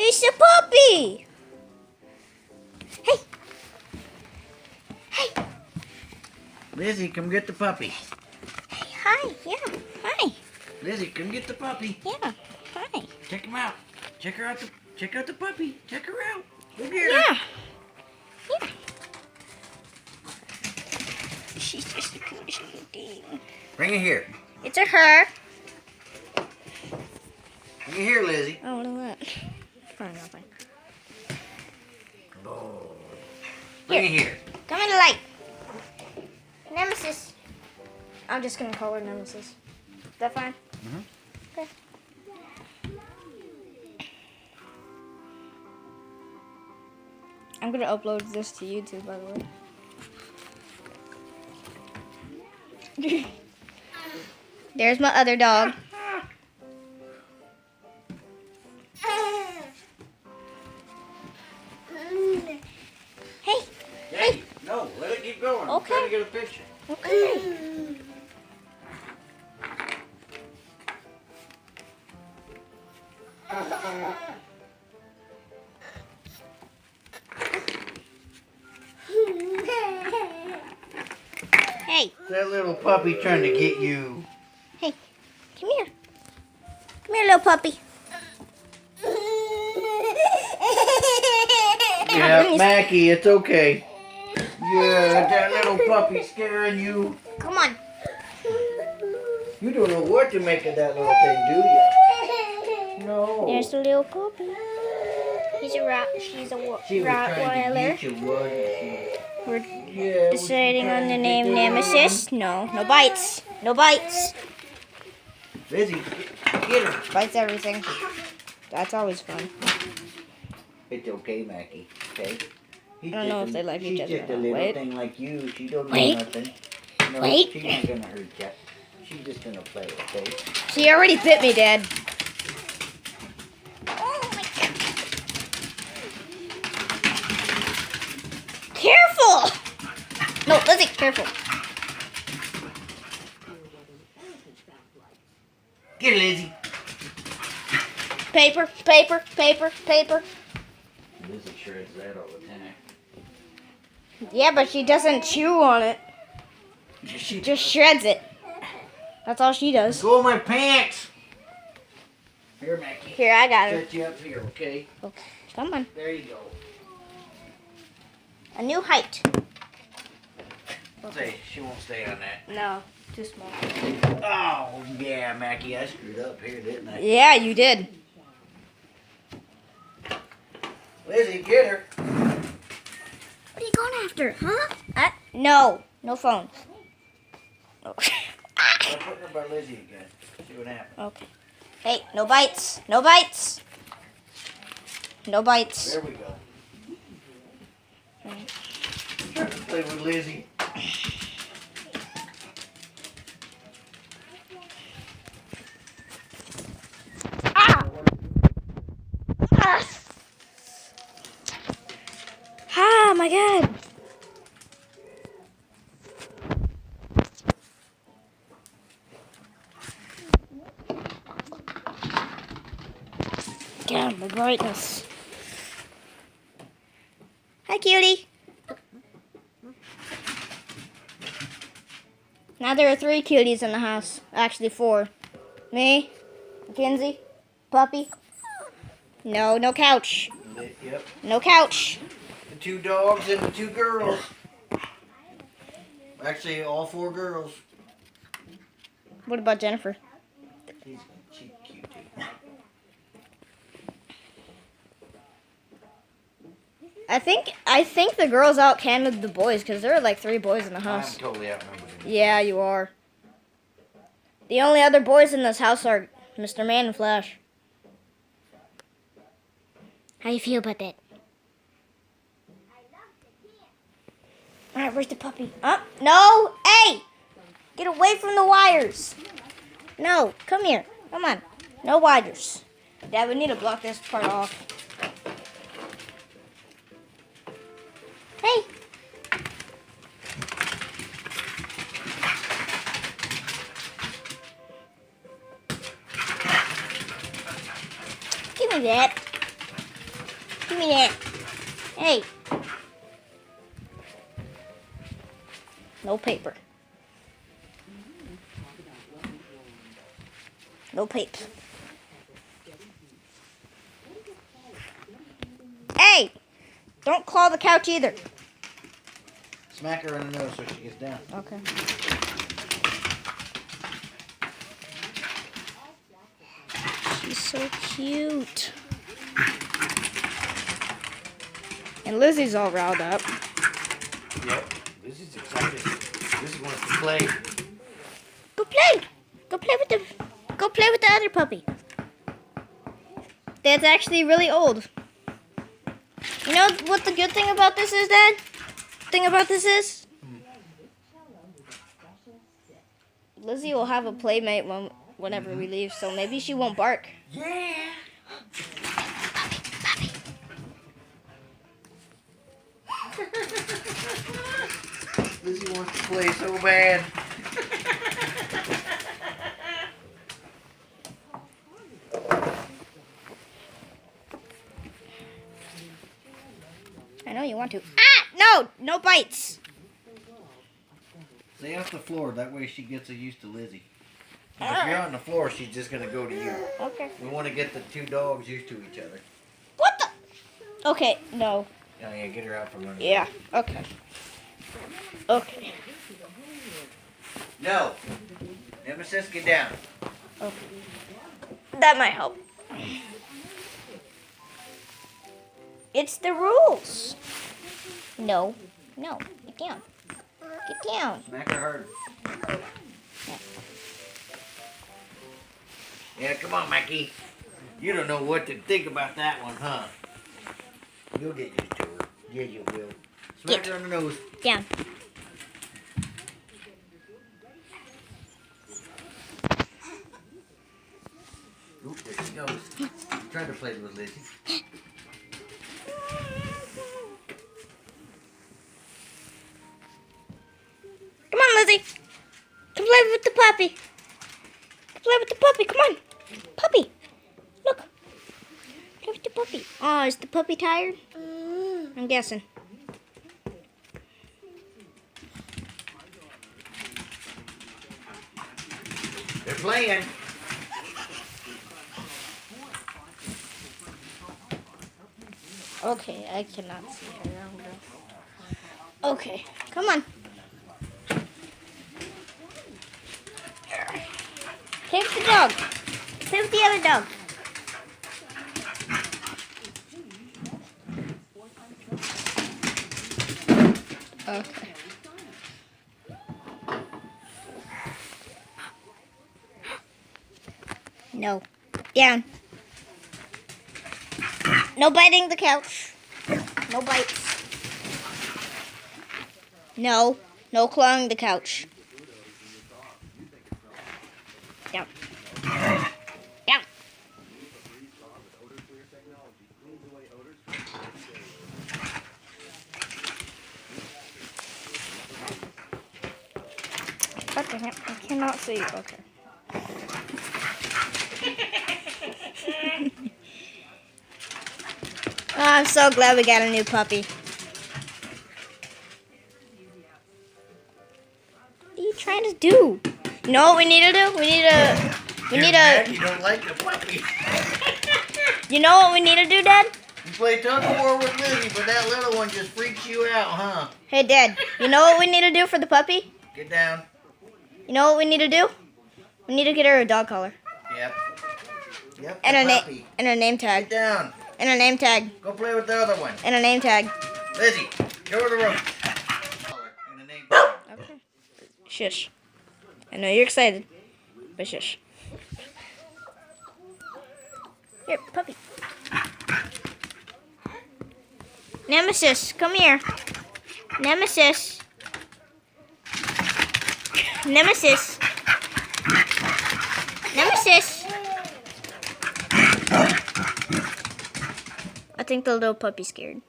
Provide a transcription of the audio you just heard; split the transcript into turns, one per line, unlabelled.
He's a puppy. Hey. Hey.
Lizzie, come get the puppy.
Hey, hi. Yeah, hi.
Lizzie, come get the puppy.
Yeah, hi.
Check him out. Check out the puppy. Check her out. Go get her.
Yeah. Yeah. She's just the cutest little thing.
Bring it here.
It's a her.
Bring it here, Lizzie.
Oh, look at that. Fine, fine.
Oh. Bring it here.
Come in the light. Nemesis. I'm just gonna call her Nemesis. Is that fine?
Mm-hmm.
Okay. I'm gonna upload this to YouTube, by the way. There's my other dog. Hey.
Hey, no, let it keep going.
Okay.
I'm trying to get a picture.
Okay. Hey.
That little puppy trying to get you.
Hey. Come here. Come here, little puppy.
Yeah, Mackie, it's okay. Yeah, that little puppy scaring you.
Come on.
You don't know what to make of that little thing, do you? No.
There's the little puppy. She's a
She was trying to
Rottweiler.
get you, wasn't she?
We're
Yeah. was she
deciding on
trying
the
to
name
get you?
Nemesis. No, no bites. No bites.
Lizzie, get her.
Bites everything. That's always fun.
It's okay, Mackie. Okay.
I don't know if they like each other
She's just a
or not.
little
Wait.
thing like you. She don't know
Wait.
nothing. No,
Wait.
she's not gonna hurt you. She's just gonna play, okay?
She already bit me, Dad. Oh my God. Careful! No, Lizzie, careful.
Get it, Lizzie.
Paper, paper, paper, paper.
Lizzie shreds that all the time.
Yeah, but she doesn't chew on it.
She
Just shreds it. That's all she does.
Go in my pants. Here, Mackie.
Here, I got her.
Set you up here, okay?
Okay, come on.
There you go.
A new height.
Say, she won't stay on that.
No, too small.
Oh, yeah, Mackie, I screwed up here, didn't I?
Yeah, you did.
Lizzie, get her.
What are you going after, huh? No, no phones. Oh.
I'm putting her by Lizzie again. See what happens.
Okay. Hey, no bites. No bites. No bites.
There we go. Trying to play with Lizzie.
Ah! Ah! Ah, my God. God, my brightness. Hi, cutie. Now there are 3 cuties in the house. Actually, 4. Me, Mackenzie, Puppy. No, no couch.
Yep.
No couch.
The 2 dogs and the 2 girls. Actually, all 4 girls.
What about Jennifer?
She's cute too.
I think the girls outcounted the boys because there are like 3 boys in the
I'm
house.
totally outnumbered.
Yeah, you are. The only other boys in this house are Mr. Man and Flash. How you feel about that? Alright, where's the puppy? No! Hey! Get away from the wires! No, come here. Come on. No wires. Dad, we need to block this part off. Hey! Give me that. Give me that. Hey. No paper. No papes. Hey! Don't claw the couch either.
Smack her in the nose so she gets down.
Okay. She's so cute. And Lizzie's all riled up.
Yep. Lizzie's excited. Lizzie wants to play.
Go play. Go play with the other puppy. That's actually really old. You know what the good thing about this is, Dad? Thing about this is? Lizzie will have a playmate whenever we leave, so maybe she won't bark.
Yeah. Lizzie wants to play so bad.
I know you want to. Ah! No! No bites!
Stay off the floor. That way she gets used to Lizzie. If you're on the floor, she's just going to go to you.
Okay.
We want to get the two dogs used to each other.
What the? Okay, no.
Oh, yeah, get her out from under.
Yeah, okay. Okay.
No. Nemesis, get down.
Okay. That might help. It's the rules. No. No. Get down. Get down.
Smack her hard. Yeah, come on, Mackie. You don't know what to think about that one, huh? You'll get used to her. Yeah, you will. Smack her on the nose.
Down.
Oop, there she goes. Try to play with Lizzie.
Come on, Lizzie. Come play with the puppy. Come play with the puppy. Come on. Puppy. Look. Play with the puppy. Oh, is the puppy tired? I'm guessing.
They're playing.
Okay, I cannot see her. Okay, come on. Play with the dog. Play with the other dog. Okay. No. Down. No biting the couch. No bites. No. No clawing the couch. Down. Down. Okay, I cannot see you. Okay. Oh, I'm so glad we got a new puppy. What are you trying to do? You know what we need to do?
You don't like the puppy.
You know what we need to do, Dad?
You play tug of war with Lizzie, but that little one just freaks you out, huh?
Hey, Dad, you know what we need to do for the puppy?
Get down.
You know what we need to do? We need to get her a dog collar.
Yep. Yep,
And
the
a
puppy.
and a name tag.
Get down.
And a name tag.
Go play with the other one.
And a name tag.
Lizzie, go to the room. And a name tag.
Okay. Shush. I know you're excited, but shush. Here, puppy. Nemesis, come here. Nemesis. Nemesis. Nemesis. I think the little puppy's scared.